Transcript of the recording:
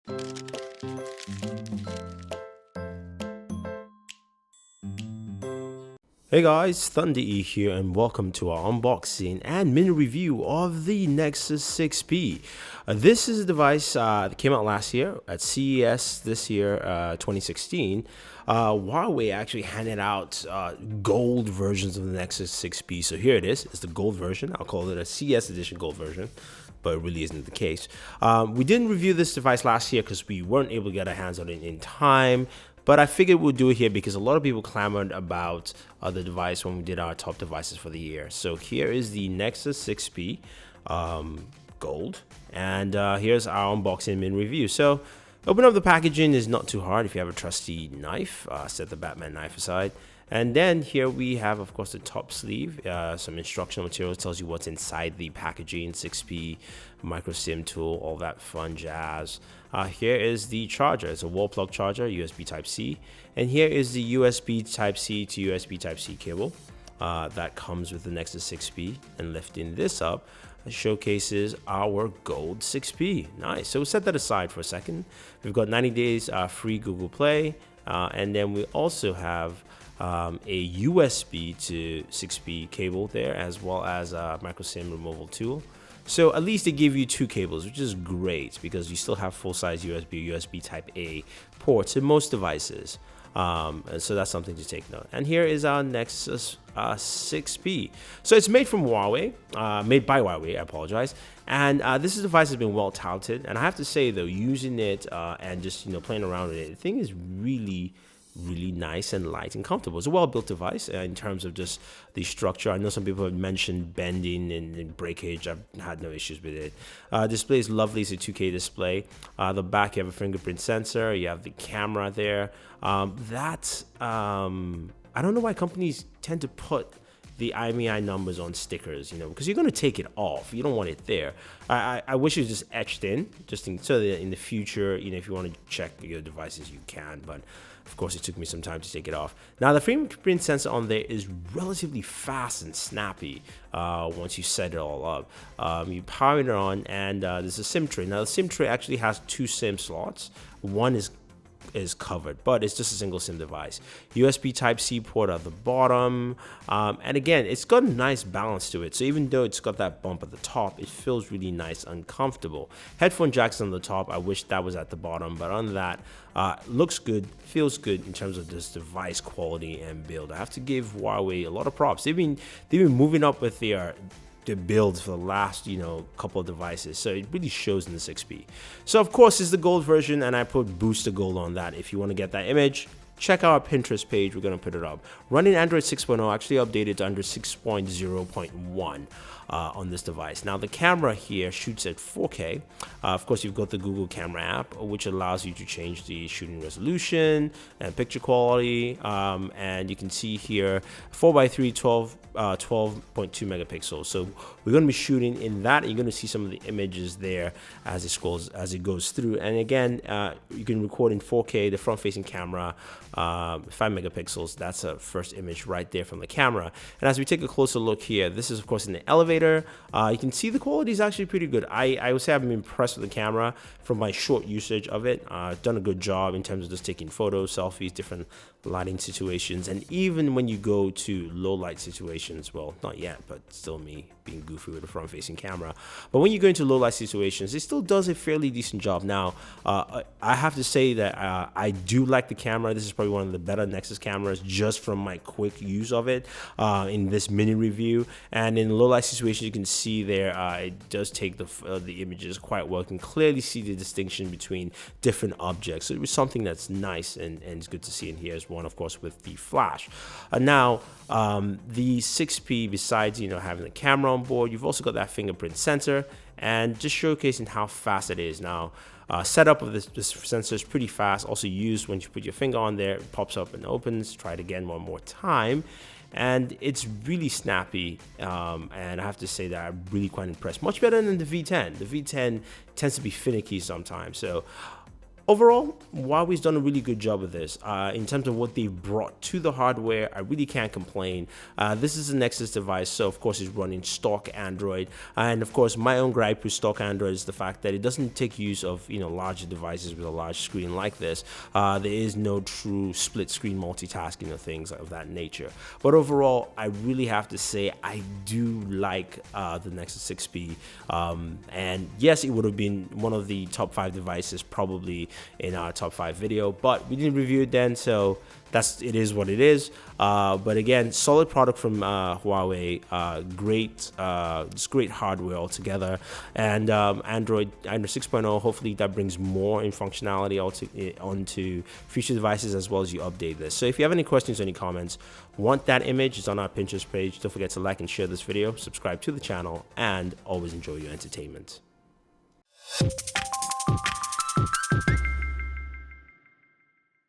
Hey guys, Thunder E here and welcome to our unboxing and mini review of the Nexus 6P. This is a device that came out last year at CES this year, 2016. Huawei actually handed out gold versions of the Nexus 6P. So here it is. It's the gold version. I'll call it a CES edition gold version, but it really isn't the case. We didn't review this device last year because we weren't able to get our hands on it in time. But I figured we'll do it here because a lot of people clamored about the device when we did our top devices for the year. So here is the Nexus 6P Gold, and here's our unboxing and review. So open up the packaging is not too hard if you have a trusty knife. Set the Batman knife aside. And then here we have, of course, the top sleeve, some instructional materials, tells you what's inside the packaging, 6P, micro SIM tool, all that fun jazz. Here is the charger. It's a wall plug charger, USB Type-C. And here is the USB Type-C to USB Type-C cable that comes with the Nexus 6P. And lifting this up showcases our gold 6P. Nice. So we'll set that aside for a second. We've got 90 days free Google Play. And then we also have a USB to 6P cable there, as well as a micro SIM removal tool. So at least they give you two cables, which is great because you still have full-size USB Type A ports in most devices. And so that's something to take note. And here is our Nexus 6P. So it's made from Huawei, made by Huawei, I apologize. And this device has been well touted. And I have to say though, using it and just playing around with it, the thing is really nice and light and comfortable. It's a well-built device in terms of just the structure. I know some people have mentioned bending and breakage. I've had no issues with it. Display is lovely. It's a 2K display. The back, you have a fingerprint sensor. You have the camera there. I don't know why companies tend to put the IMEI numbers on stickers, because you're going to take it off. You don't want it there. I wish it was just etched in, so that in the future, if you want to check your devices, you can. But of course, it took me some time to take it off. Now, the fingerprint sensor on there is relatively fast and snappy once you set it all up. You power it on, and there's a SIM tray. Now, the SIM tray actually has two SIM slots. One is covered, but it's just a single SIM device. USB Type-C port at the bottom, and again, it's got a nice balance to it. So even though it's got that bump at the top, it feels really nice and comfortable. Headphone jacks on the top. I wish that was at the bottom, but on that, looks good, feels good in terms of this device quality and build. I have to give Huawei a lot of props. They've been moving up with their builds for the last couple of devices, so it really shows in the 6P. So of course it's the gold version, and I put booster gold on that. If you want to get that image, check out our Pinterest page. We're going to put it up. Running Android 6.0, actually updated to Android 6.0.1 on this device. Now the camera here shoots at 4K. Of course, you've got the Google Camera app, which allows you to change the shooting resolution and picture quality. And you can see here 4x3 12.2 megapixels. So we're going to be shooting in that. You're going to see some of the images there as it goes through. And again, you can record in 4K. The front-facing camera, 5 megapixels. That's a first image right there from the camera. And as we take a closer look here, this is of course in the elevator. You can see the quality is actually pretty good. I would say I've been impressed with the camera from my short usage of it. I've done a good job in terms of just taking photos, selfies, different lighting situations, and even when you go to low light situations, well, not yet, but still me being goofy with a front-facing camera. But when you go into low light situations, it still does a fairly decent job. Now, I have to say that I do like the camera. This is probably one of the better Nexus cameras just from my quick use of it in this mini review. And in low light situations, you can see there it does take the images quite well. You can clearly see the distinction between different objects. So it was something that's nice and it's good to see. And here's one, of course, with the flash. Now, the 6P, besides having the camera on board, you've also got that fingerprint sensor, and just showcasing how fast it is. Now, setup of this sensor is pretty fast. Also used when you put your finger on there, it pops up and opens. Try it again one more time, and it's really snappy. And I have to say that I'm really quite impressed. Much better than the V10. The V10 tends to be finicky sometimes. So overall, Huawei's done a really good job of this. In terms of what they've brought to the hardware, I really can't complain. This is a Nexus device, so of course it's running stock Android. And of course, my own gripe with stock Android is the fact that it doesn't take use of, larger devices with a large screen like this. There is no true split screen multitasking or things of that nature. But overall, I really have to say I do like the Nexus 6P. And yes, it would have been one of the top 5 devices probably in our top 5 video, but we didn't review it then, so it is what it is. But again, solid product from Huawei. It's great hardware altogether. And Android 6.0, hopefully that brings more in functionality onto future devices as well as you update this. So if you have any questions or any comments, want that image, it's on our Pinterest page. Don't forget to like and share this video, subscribe to the channel, and always enjoy your entertainment.